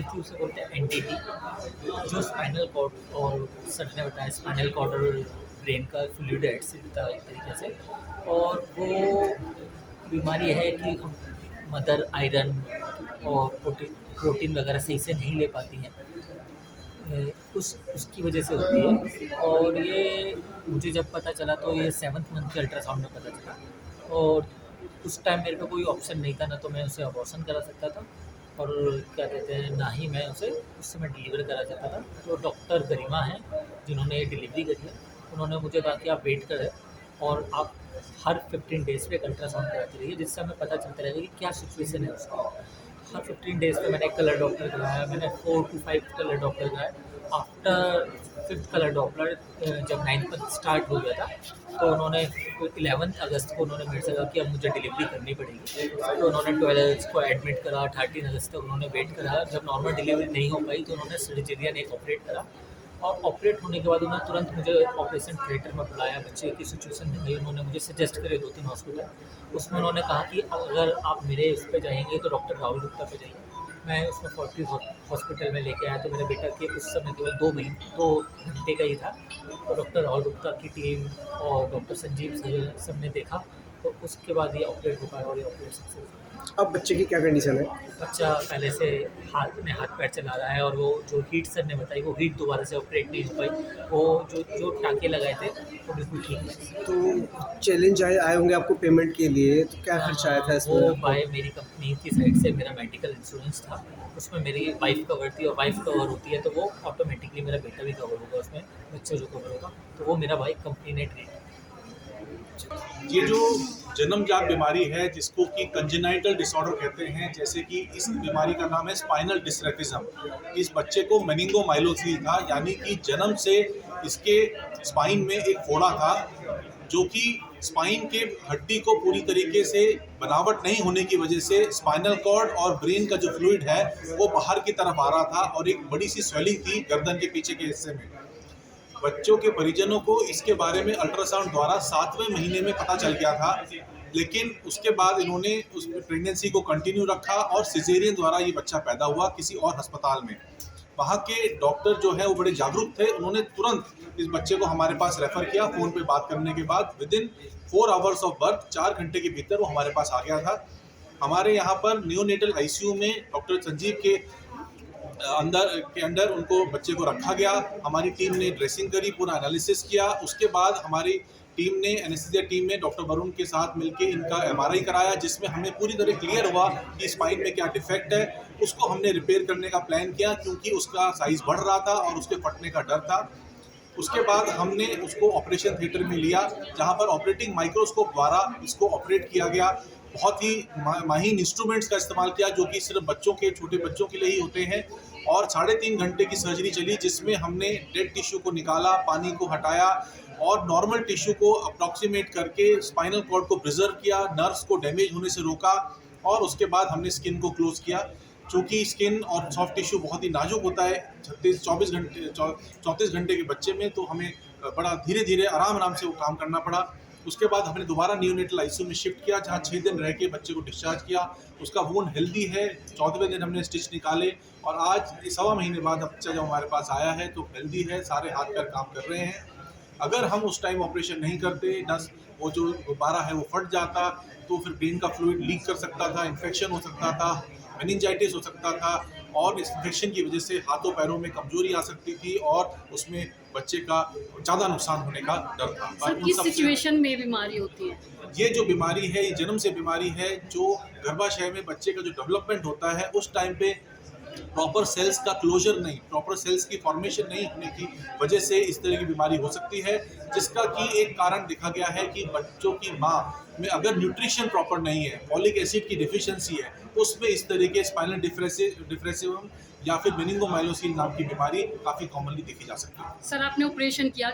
बारीकी उसे बोलते हैं एनटीटी, जो स्पाइनल कॉर्ड और सर ने बताया स्पाइनल कॉर्ड और ब्रेन का फ्लूइड है एक तरीके से। और वो बीमारी है कि मदर आयरन और प्रोटीन वगैरह सही से नहीं ले पाती हैं, उसकी वजह से होती है। और ये मुझे जब पता चला तो ये 7th मंथ के अल्ट्रासाउंड में पता चला। और उस टाइम मेरे पे कोई ऑप्शन नहीं था, ना तो मैं उसे अबॉर्शन करा सकता था और क्या कहते हैं ना ही मैं उसे उस समय डिलीवर करा सकता था। तो डॉक्टर गरिमा हैं जिन्होंने डिलीवरी करी है, उन्होंने मुझे कहा कि आप वेट करें और आप हर 15 डेज़ पे एक अल्ट्रासाउंड कराते रहिए, जिससे हमें पता चलता रहेगा कि क्या सिचुएशन है उसका। हर 15 डेज़ पे मैंने एक कलर डॉप्लर कराया, मैंने 4 to 5 कलर डॉप्लर कराए। आफ्टर 5th कलर डॉप्लर जब 9th मंथ स्टार्ट हो गया था तो उन्होंने 11 अगस्त को उन्होंने मेरे से कहा कि अब मुझे डिलीवरी करनी पड़ेगी। तो उन्होंने 12 अगस्त को एडमिट करा, 13 अगस्त तक उन्होंने वेट करा। जब नॉर्मल डिलीवरी नहीं हो पाई तो उन्होंने सर्जरियन एक ऑपरेट करा, और ऑपरेट होने के बाद उन्होंने तुरंत मुझे ऑपरेशन थिएटर में बुलाया। बच्चे की सिचुएशन नहीं, उन्होंने मुझे सजेस्ट करे 2-3 हॉस्पिटल। उसमें उन्होंने कहा कि अगर आप मेरे उस पर जाएंगे तो डॉक्टर राहुल गुप्ता पे जाइए। मैं उसमें फोर्टिस हॉस्पिटल में लेके आया तो मेरे बेटा के उस समय केवल 2 घंटे का ही था। तो डॉक्टर राहुल गुप्ता की टीम और डॉक्टर संजीव सब ने देखा, तो उसके बाद ये ऑपरेट हो पाया और ये ऑपरेट सक्सेस हुआ। अब बच्चे की क्या कंडीशन है? बच्चा पहले से हाथ पैर चला रहा है, और वो जो हीट सर ने बताई वो हीट दोबारा से ऑपरेट नहीं हो पाई। वो जो टाँके लगाए थे वो बिल्कुल ठीक है। तो चैलेंज आए होंगे आपको पेमेंट के लिए, तो क्या खर्चा आया था वो इसमें? बाय मेरी कंपनी की साइड से मेरा मेडिकल इंश्योरेंस था, उसमें मेरी वाइफ कवर थी, और वाइफ कवर होती है तो वो ऑटोमेटिकली मेरा बेटा भी कवर होगा उसमें, बच्चा जो कवर होगा, तो वो मेरा भाई कंपनी ने ट्रीट। ये जो जन्मजात बीमारी है जिसको कि कंजेनाइटल डिसऑर्डर कहते हैं, जैसे कि इस बीमारी का नाम है स्पाइनल डिसरेथिज्म। इस बच्चे को मेनिंगोमाइलोसिस था, यानी कि जन्म से इसके स्पाइन में एक फोड़ा था जो कि स्पाइन के हड्डी को पूरी तरीके से बनावट नहीं होने की वजह से स्पाइनल कॉर्ड और ब्रेन का जो फ्लूइड है वो बाहर की तरफ आ रहा था, और एक बड़ी सी स्वेलिंग थी गर्दन के पीछे के हिस्से में। बच्चों के परिजनों को इसके बारे में अल्ट्रासाउंड द्वारा 7वें महीने में पता चल गया था, लेकिन उसके बाद इन्होंने उस प्रेगनेंसी को कंटिन्यू रखा और सिजेरियन द्वारा ये बच्चा पैदा हुआ किसी और अस्पताल में। वहाँ के डॉक्टर जो है वो बड़े जागरूक थे, उन्होंने तुरंत इस बच्चे को हमारे पास रेफर किया। फ़ोन पे बात करने के बाद विदिन 4 आवर्स ऑफ बर्थ, 4 घंटे के भीतर वो हमारे पास आ गया था। हमारे यहाँ पर नियोनेटल आईसीयू में डॉक्टर संजीव के अंडर उनको बच्चे को रखा गया। हमारी टीम ने ड्रेसिंग करी, पूरा एनालिसिस किया। उसके बाद हमारी टीम ने एनेस्थीसिया टीम ने डॉक्टर वरुण के साथ मिलकर इनका एमआरआई कराया, जिसमें हमें पूरी तरह क्लियर हुआ कि स्पाइन में क्या डिफेक्ट है। उसको हमने रिपेयर करने का प्लान किया क्योंकि उसका साइज बढ़ रहा था और उसके फटने का डर था। उसके बाद हमने उसको ऑपरेशन थिएटर में लिया, जहाँ पर ऑपरेटिंग माइक्रोस्कोप द्वारा इसको ऑपरेट किया गया। बहुत ही माहिर इंस्ट्रूमेंट्स का इस्तेमाल किया जो कि सिर्फ छोटे बच्चों के लिए ही होते हैं, और 3.5 घंटे की सर्जरी चली, जिसमें हमने डेड टिश्यू को निकाला, पानी को हटाया और नॉर्मल टिश्यू को अप्रॉक्सीमेट करके स्पाइनल कॉर्ड को प्रिजर्व किया, नर्व्स को डैमेज होने से रोका, और उसके बाद हमने स्किन को क्लोज किया। चूँकि स्किन और सॉफ्ट टिश्यू बहुत ही नाजुक होता है 34 घंटे के बच्चे में, तो हमें बड़ा धीरे धीरे आराम से वो काम करना पड़ा। उसके बाद हमने दोबारा नियोनेटल आईसीयू में शिफ्ट किया, जहाँ 6 दिन रह के बच्चे को डिस्चार्ज किया। उसका वूंड हेल्दी है, 14वें दिन हमने स्टिच निकाले, और आज 1.25 महीने बाद बच्चा जब हमारे पास आया है तो हेल्दी है, सारे हाथ पैर काम कर रहे हैं। अगर हम उस टाइम ऑपरेशन नहीं करते, नस वो जो गुब्बारा है वो फट जाता, तो फिर ब्रेन का फ्लूइड लीक कर सकता था, इन्फेक्शन हो सकता था, मेनिंजाइटिस हो सकता था, और इस इन्फेक्शन की वजह से हाथों पैरों में कमजोरी आ सकती थी और उसमें बच्चे का ज़्यादा नुकसान होने का डर था। सर, किस सिचुएशन में बीमारी होती है? ये जो बीमारी है ये जन्म से बीमारी है, जो गर्भाशय में बच्चे का जो डेवलपमेंट होता है उस टाइम पे प्रॉपर सेल्स का क्लोजर नहीं, प्रॉपर सेल्स की फॉर्मेशन नहीं होने की वजह से इस तरह की बीमारी हो सकती है, जिसका कि एक कारण देखा गया है कि बच्चों की माँ में अगर न्यूट्रिशन प्रॉपर नहीं है, फॉलिक एसिड की डिफिशियंसी है, उसमें इस तरह के स्पाइनल डिफ्रेसिवम या फिर मेनिंगोमाइलोसिस नाम की बीमारी काफ़ी कॉमनली देखी जा सकती है। सर, आपने ऑपरेशन किया,